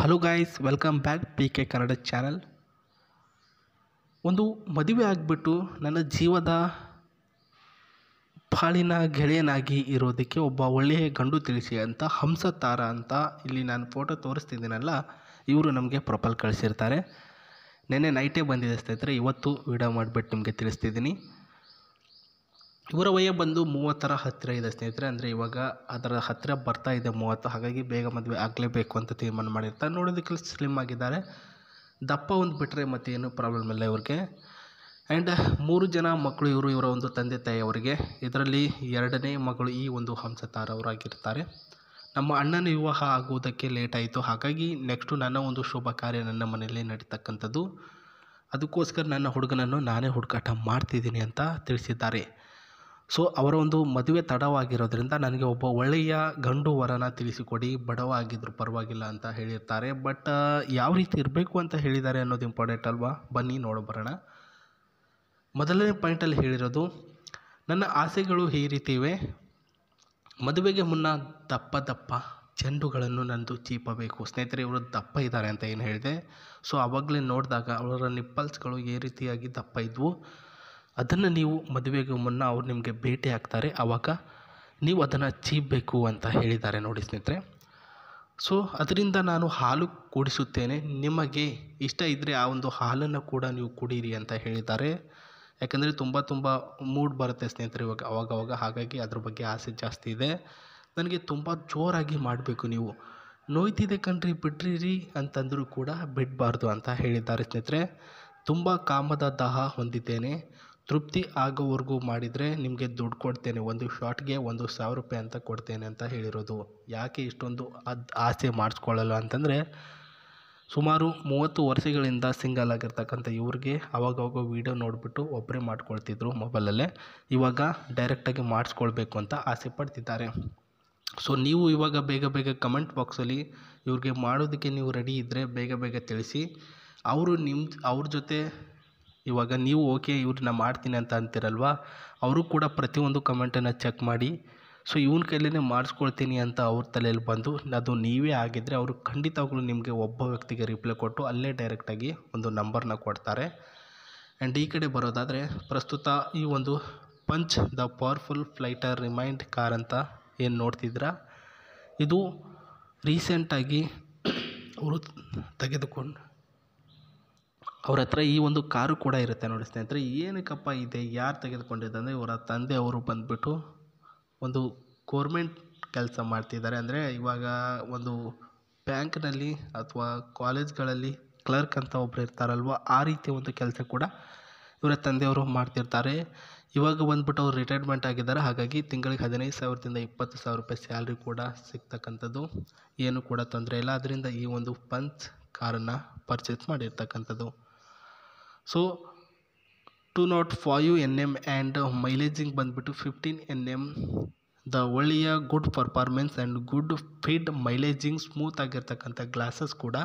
Hello guys, welcome back P K Kannada channel. ಒಂದು ಮದುವೆ ಆಗಿಬಿಟ್ಟು ನನ್ನ ಜೀವದ ಬಾಳಿನ ಗೆಳೆಯನಾಗಿ ಇರೋದಕ್ಕೆ ಒಬ್ಬ ಒಳ್ಳೆಯ ಗಂಡು ತಿಳಿಸಿ ಅಂತ ಹಂಸತಾರ ಅಂತ ಇಲ್ಲಿ ನಾನು ಫೋಟೋ ತೋರಿಸ್ತಿದ್ದೀನಲ್ಲ, ಇವರು ನಮಗೆ ಪ್ರೊಫೈಲ್ ಕಳಿಸಿರ್ತಾರೆ. ನೆನ್ನೆ ನೈಟೇ ಬಂದಿದೆ ಸ್ನೇಹಿತರೆ, ಇವತ್ತು ವಿಡಿಯೋ ಮಾಡಿಬಿಟ್ಟು ನಿಮಗೆ ತಿಳಿಸ್ತಿದ್ದೀನಿ. ಇವರ ವಯ ಬಂದು 30ರ ಹತ್ತಿರ ಇದೆ ಸ್ನೇಹಿತರೆ. ಅಂದರೆ ಇವಾಗ ಅದರ ಹತ್ತಿರ ಬರ್ತಾ ಇದೆ 30. ಹಾಗಾಗಿ ಬೇಗ ಮದುವೆ ಆಗಲೇಬೇಕು ಅಂತ ತೀರ್ಮಾನ ಮಾಡಿರ್ತಾರೆ. ನೋಡೋದಕ್ಕೆ ಸ್ಲಿಮ್ ಆಗಿದ್ದಾರೆ, ದಪ್ಪ ಒಂದು ಬಿಟ್ಟರೆ ಮತ್ತೆ ಏನೂ ಪ್ರಾಬ್ಲಮ್ ಇಲ್ಲ ಇವ್ರಿಗೆ. ಆ್ಯಂಡ್ 3 ಜನ ಮಕ್ಕಳು ಇವರ ಒಂದು ತಂದೆ ತಾಯಿ ಅವರಿಗೆ. ಇದರಲ್ಲಿ 2ನೇ ಮಗಳು ಈ ಒಂದು ಹಂಸತಾರ ಅವರಾಗಿರ್ತಾರೆ. ನಮ್ಮ ಅಣ್ಣನ ವಿವಾಹ ಆಗುವುದಕ್ಕೆ ಲೇಟ್ ಆಯಿತು, ಹಾಗಾಗಿ ನೆಕ್ಸ್ಟು ನನ್ನ ಒಂದು ಶುಭ ಕಾರ್ಯ ನನ್ನ ಮನೆಯಲ್ಲೇ ನಡೀತಕ್ಕಂಥದ್ದು. ಅದಕ್ಕೋಸ್ಕರ ನನ್ನ ಹುಡುಗನನ್ನು ನಾನೇ ಹುಡುಕಾಟ ಮಾಡ್ತಿದ್ದೀನಿ ಅಂತ ತಿಳಿಸಿದ್ದಾರೆ. ಸೊ ಅವರ ಒಂದು ಮದುವೆ ತಡವಾಗಿರೋದ್ರಿಂದ ನನಗೆ ಒಬ್ಬ ಒಳ್ಳೆಯ ಗಂಡು ವರನ ತಿಳಿಸಿಕೊಡಿ, ಬಡವ ಆಗಿದ್ದರೂ ಪರವಾಗಿಲ್ಲ ಅಂತ ಹೇಳಿರ್ತಾರೆ. ಬಟ್ ಯಾವ ರೀತಿ ಇರಬೇಕು ಅಂತ ಹೇಳಿದ್ದಾರೆ ಅನ್ನೋದು ಇಂಪಾರ್ಟೆಂಟ್ ಅಲ್ವಾ? ಬನ್ನಿ ನೋಡಬರೋಣ. ಮೊದಲನೇ ಪಾಯಿಂಟಲ್ಲಿ ಹೇಳಿರೋದು, ನನ್ನ ಆಸೆಗಳು ಈ ರೀತಿ ಇವೆ. ಮದುವೆಗೆ ಮುನ್ನ ದಪ್ಪ ದಪ್ಪ ಚೆಂಡುಗಳನ್ನು ನಂದು ಚೀಪಬೇಕು. ಸ್ನೇಹಿತರೆ, ಇವರು ದಪ್ಪ ಇದ್ದಾರೆ ಅಂತ ಏನು ಹೇಳಿದೆ. ಸೊ ಆವಾಗಲೇ ನೋಡಿದಾಗ ಅವರ ನಿಪ್ಪಲ್ಸ್ಗಳು ಈ ರೀತಿಯಾಗಿ ದಪ್ಪ ಇದ್ವು. ಅದನ್ನು ನೀವು ಮದುವೆಗೆ ಮುನ್ನ ಅವ್ರು ನಿಮಗೆ ಭೇಟಿ ಆಗ್ತಾರೆ, ಆವಾಗ ನೀವು ಅದನ್ನು ಚೀಪಬೇಕು ಅಂತ ಹೇಳಿದ್ದಾರೆ ನೋಡಿ ಸ್ನೇಹಿತರೆ. ಸೊ ಅದರಿಂದ ನಾನು ಹಾಲು ಕುಡಿಸುತ್ತೇನೆ, ನಿಮಗೆ ಇಷ್ಟ ಇದ್ದರೆ ಆ ಒಂದು ಹಾಲನ್ನು ಕೂಡ ನೀವು ಕುಡೀರಿ ಅಂತ ಹೇಳಿದ್ದಾರೆ. ಯಾಕಂದರೆ ತುಂಬ ಮೂಡ್ ಬರುತ್ತೆ ಸ್ನೇಹಿತರೆ ಇವಾಗ ಅವಾಗವಾಗ, ಹಾಗಾಗಿ ಅದ್ರ ಬಗ್ಗೆ ಆಸೆ ಜಾಸ್ತಿ ಇದೆ. ನನಗೆ ತುಂಬ ಜೋರಾಗಿ ಮಾಡಬೇಕು, ನೀವು ನೋಯ್ತಿದೆ ಕಣ್ರಿ ಬಿಡ್ರಿ ಅಂತಂದರೂ ಕೂಡ ಬಿಡಬಾರ್ದು ಅಂತ ಹೇಳಿದ್ದಾರೆ ಸ್ನೇಹಿತರೆ. ತುಂಬ ಕಾಮದ ದಾಹ ಹೊಂದಿದ್ದೇನೆ, ತೃಪ್ತಿ ಆಗೋವರೆಗೂ ಮಾಡಿದರೆ ನಿಮಗೆ ದುಡ್ಡು ಕೊಡ್ತೇನೆ, ಒಂದು ಶಾಟ್ಗೆ 1,000 ರೂಪಾಯಿ ಅಂತ ಕೊಡ್ತೇನೆ ಅಂತ ಹೇಳಿರೋದು. ಯಾಕೆ ಇಷ್ಟೊಂದು ಆಸೆ ಮಾಡಿಸ್ಕೊಳ್ಳಲ್ಲ ಅಂತಂದರೆ, ಸುಮಾರು 30 ವರ್ಷಗಳಿಂದ ಸಿಂಗಲ್ ಆಗಿರ್ತಕ್ಕಂಥ ಇವ್ರಿಗೆ ಅವಾಗವಾಗ ವೀಡಿಯೋ ನೋಡಿಬಿಟ್ಟು ಒಬ್ಬರೇ ಮಾಡ್ಕೊಳ್ತಿದ್ರು ಮೊಬೈಲಲ್ಲೇ. ಇವಾಗ ಡೈರೆಕ್ಟಾಗಿ ಮಾಡಿಸ್ಕೊಳ್ಬೇಕು ಅಂತ ಆಸೆ ಪಡ್ತಿದ್ದಾರೆ. ಸೊ ನೀವು ಇವಾಗ ಬೇಗ ಕಮೆಂಟ್ ಬಾಕ್ಸಲ್ಲಿ ಇವ್ರಿಗೆ ಮಾಡೋದಕ್ಕೆ ನೀವು ರೆಡಿ ಇದ್ದರೆ ಬೇಗ ತಿಳಿಸಿ. ಅವ್ರ ಜೊತೆ ಇವಾಗ ನೀವು ಓಕೆ ಇವ್ರನ್ನ ಮಾಡ್ತೀನಿ ಅಂತ ಅಂತೀರಲ್ವ, ಅವರು ಕೂಡ ಪ್ರತಿಯೊಂದು ಕಮೆಂಟನ್ನು ಚೆಕ್ ಮಾಡಿ. ಸೊ ಇವನ ಕೈಲೇ ಮಾಡಿಸ್ಕೊಳ್ತೀನಿ ಅಂತ ಅವ್ರ ತಲೆಯಲ್ಲಿ ಬಂದು ಅದು ನೀವೇ ಆಗಿದ್ದರೆ ಅವರು ಖಂಡಿತವಾಗ್ಲೂ ನಿಮಗೆ ಒಬ್ಬ ವ್ಯಕ್ತಿಗೆ ರಿಪ್ಲೈ ಕೊಟ್ಟು ಅಲ್ಲೇ ಡೈರೆಕ್ಟಾಗಿ ಒಂದು ನಂಬರ್ನ ಕೊಡ್ತಾರೆ. ಆ್ಯಂಡ್ ಈ ಕಡೆ ಬರೋದಾದರೆ, ಪ್ರಸ್ತುತ ಈ ಒಂದು ಪಂಚ್ ದ ಪವರ್ಫುಲ್ ಫ್ಲೈಟರ್ ರಿಮೈಂಡ್ ಕಾರ್ ಅಂತ ಏನು ನೋಡ್ತಿದ್ದೀರಾ, ಇದು ರೀಸೆಂಟಾಗಿ ಅವರು ತೆಗೆದುಕೊಂಡು ಅವ್ರ ಹತ್ರ ಈ ಒಂದು ಕಾರು ಕೂಡ ಇರುತ್ತೆ ನೋಡಿ ಸ್ನೇಹಿತರೆ. ಏನಕ್ಕಪ್ಪ ಇದೆ, ಯಾರು ತೆಗೆದುಕೊಂಡಿದ್ದೆ ಅಂದರೆ ಇವರ ತಂದೆ ಅವರು ಬಂದುಬಿಟ್ಟು ಒಂದು ಗೋರ್ಮೆಂಟ್ ಕೆಲಸ ಮಾಡ್ತಿದ್ದಾರೆ. ಅಂದರೆ ಇವಾಗ ಒಂದು ಬ್ಯಾಂಕ್ನಲ್ಲಿ ಅಥವಾ ಕಾಲೇಜ್ಗಳಲ್ಲಿ ಕ್ಲರ್ಕ್ ಅಂತ ಒಬ್ಬರು ಇರ್ತಾರಲ್ವ, ಆ ರೀತಿಯ ಒಂದು ಕೆಲಸ ಕೂಡ ಇವರ ತಂದೆಯವರು ಮಾಡ್ತಿರ್ತಾರೆ. ಇವಾಗ ಬಂದುಬಿಟ್ಟು ಅವ್ರು ರಿಟೈರ್ಮೆಂಟ್ ಆಗಿದ್ದಾರೆ, ಹಾಗಾಗಿ ತಿಂಗಳಿಗೆ 15,000ದಿಂದ 20,000 ರೂಪಾಯಿ ಸ್ಯಾಲ್ರಿ ಕೂಡ ಸಿಗ್ತಕ್ಕಂಥದ್ದು, ಏನು ಕೂಡ ತೊಂದರೆ ಇಲ್ಲ. ಅದರಿಂದ ಈ ಒಂದು ಪಂಚ್ ಕಾರನ್ನು ಪರ್ಚೇಸ್ ಮಾಡಿರ್ತಕ್ಕಂಥದ್ದು. ಸೊ 205 Nm ಆ್ಯಂಡ್ ಮೈಲೇಜಿಂಗ್ ಬಂದುಬಿಟ್ಟು 15 Nm. ದ ಒಳ್ಳೆಯ good performance and good feed ಮೈಲೇಜಿಂಗ್, ಸ್ಮೂತ್ ಆಗಿರ್ತಕ್ಕಂಥ ಗ್ಲಾಸಸ್ ಕೂಡ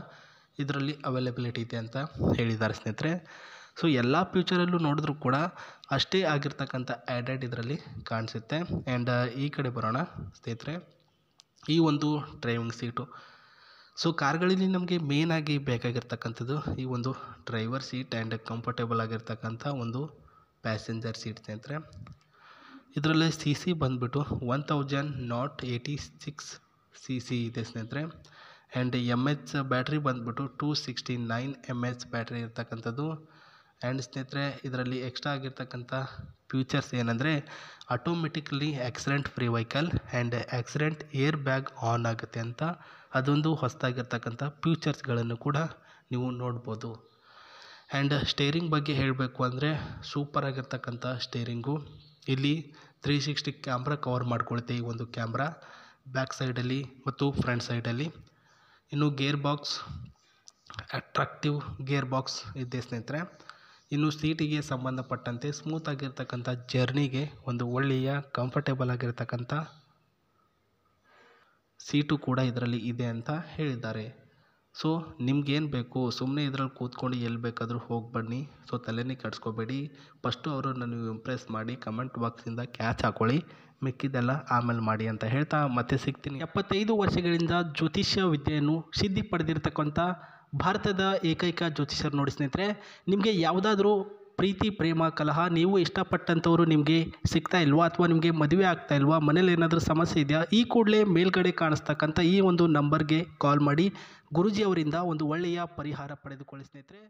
ಇದರಲ್ಲಿ ಅವೈಲಬಿಲಿಟಿ ಇದೆ ಅಂತ ಹೇಳಿದ್ದಾರೆ ಸ್ನೇಹಿತರೆ. ಸೊ ಎಲ್ಲ ಫ್ಯೂಚರಲ್ಲೂ ನೋಡಿದ್ರೂ ಕೂಡ ಅಷ್ಟೇ ಆಗಿರ್ತಕ್ಕಂಥ ಆ್ಯಡೆಡ್ ಇದರಲ್ಲಿ ಕಾಣಿಸುತ್ತೆ. ಆ್ಯಂಡ್ ಈ ಕಡೆ ಬರೋಣ ಸ್ನೇಹಿತರೆ, ಈ ಒಂದು ಡ್ರೈವಿಂಗ್ ಸೀಟು. ಸೊ ಕಾರ್ಗಳಲ್ಲಿ ನಮಗೆ ಮೇಯ್ನಾಗಿ ಬೇಕಾಗಿರ್ತಕ್ಕಂಥದ್ದು ಈ ಒಂದು ಡ್ರೈವರ್ ಸೀಟ್ ಆ್ಯಂಡ್ ಕಂಫರ್ಟೇಬಲ್ ಆಗಿರ್ತಕ್ಕಂಥ ಒಂದು ಪ್ಯಾಸೆಂಜರ್ ಸೀಟ್ ಸ್ನೇಹಿತರೆ. ಇದರಲ್ಲಿ CC ಬಂದುಬಿಟ್ಟು 1086 CC ಇದೆ ಸ್ನೇಹಿತರೆ. ಆ್ಯಂಡ್ MH ಬ್ಯಾಟ್ರಿ ಬಂದುಬಿಟ್ಟು 269 mAh ಬ್ಯಾಟ್ರಿ ಇರ್ತಕ್ಕಂಥದ್ದು. ಆ್ಯಂಡ್ ಸ್ನೇಹಿತರೆ, ಇದರಲ್ಲಿ ಎಕ್ಸ್ಟ್ರಾ ಆಗಿರ್ತಕ್ಕಂಥ ಫ್ಯೂಚರ್ಸ್ ಏನಂದರೆ, automatically accident free vehicle and accident air bag on ಆಗುತ್ತೆ ಅಂತ ಅದೊಂದು ಹೊಸದಾಗಿರ್ತಕ್ಕಂಥ ಫ್ಯೂಚರ್ಸ್ಗಳನ್ನು ಕೂಡ ನೀವು ನೋಡ್ಬೋದು. ಆ್ಯಂಡ್ ಸ್ಟೇರಿಂಗ್ ಬಗ್ಗೆ ಹೇಳಬೇಕು ಅಂದರೆ, ಸೂಪರ್ ಆಗಿರ್ತಕ್ಕಂಥ ಸ್ಟೇರಿಂಗು. ಇಲ್ಲಿ 360 ಕ್ಯಾಮ್ರಾ ಕವರ್ ಮಾಡ್ಕೊಳುತ್ತೆ ಈ ಒಂದು ಕ್ಯಾಮ್ರಾ, ಬ್ಯಾಕ್ ಸೈಡಲ್ಲಿ ಮತ್ತು ಫ್ರಂಟ್ ಸೈಡಲ್ಲಿ. ಇನ್ನು gear box, attractive gear box ಇದೆ ಸ್ನೇಹಿತರೆ. ಇನ್ನು ಸೀಟಿಗೆ ಸಂಬಂಧಪಟ್ಟಂತೆ ಸ್ಮೂತ್ ಆಗಿರ್ತಕ್ಕಂಥ ಜರ್ನಿಗೆ ಒಂದು ಒಳ್ಳೆಯ ಕಂಫರ್ಟೇಬಲ್ ಆಗಿರ್ತಕ್ಕಂಥ ಸೀಟು ಕೂಡ ಇದರಲ್ಲಿ ಇದೆ ಅಂತ ಹೇಳಿದ್ದಾರೆ. ಸೊ ನಿಮ್ಗೇನು ಬೇಕು ಸುಮ್ಮನೆ ಇದ್ರಲ್ಲಿ ಕೂತ್ಕೊಂಡು ಎಲ್ಲಿ ಬೇಕಾದರೂ ಹೋಗಿ ಬನ್ನಿ. ಸೊ ತಲೆನೇ ಕೆಡಿಸ್ಕೋಬೇಡಿ. ಫಸ್ಟು ಅವರನ್ನು ನೀವು ಇಂಪ್ರೆಸ್ ಮಾಡಿ ಕಮೆಂಟ್ ಬಾಕ್ಸಿಂದ ಕ್ಯಾಚ್ ಹಾಕ್ಕೊಳ್ಳಿ, ಮಿಕ್ಕಿದ್ದೆಲ್ಲ ಆಮೇಲೆ ಮಾಡಿ ಅಂತ ಹೇಳ್ತಾ ಮತ್ತೆ ಸಿಗ್ತೀನಿ. 75 ವರ್ಷಗಳಿಂದ ಜ್ಯೋತಿಷ್ಯ ವಿದ್ಯೆಯನ್ನು ಸಿದ್ಧಿ ಪಡೆದಿರ್ತಕ್ಕಂಥ ಭಾರತದ ಏಕೈಕ ಜ್ಯೋತಿಷ್ಯರು ನೋಡಿ ಸ್ನೇಹಿತರೆ. ನಿಮಗೆ ಯಾವುದಾದ್ರೂ ಪ್ರೀತಿ ಪ್ರೇಮ ಕಲಹ ನೀವು ಇಷ್ಟಪಟ್ಟಂಥವ್ರು ನಿಮಗೆ ಸಿಗ್ತಾ ಇಲ್ವಾ, ಅಥವಾ ನಿಮಗೆ ಮದುವೆ ಆಗ್ತಾ ಇಲ್ವಾ, ಮನೇಲಿ ಏನಾದರೂ ಸಮಸ್ಯೆ ಇದೆಯಾ, ಈ ಕೂಡಲೇ ಮೇಲ್ಗಡೆ ಕಾಣಿಸ್ತಕ್ಕಂಥ ಈ ಒಂದು ನಂಬರ್ಗೆ ಕಾಲ್ ಮಾಡಿ ಗುರೂಜಿ ಅವರಿಂದ ಒಂದು ಒಳ್ಳೆಯ ಪರಿಹಾರ ಪಡೆದುಕೊಳ್ಳಿ ಸ್ನೇಹಿತರೆ.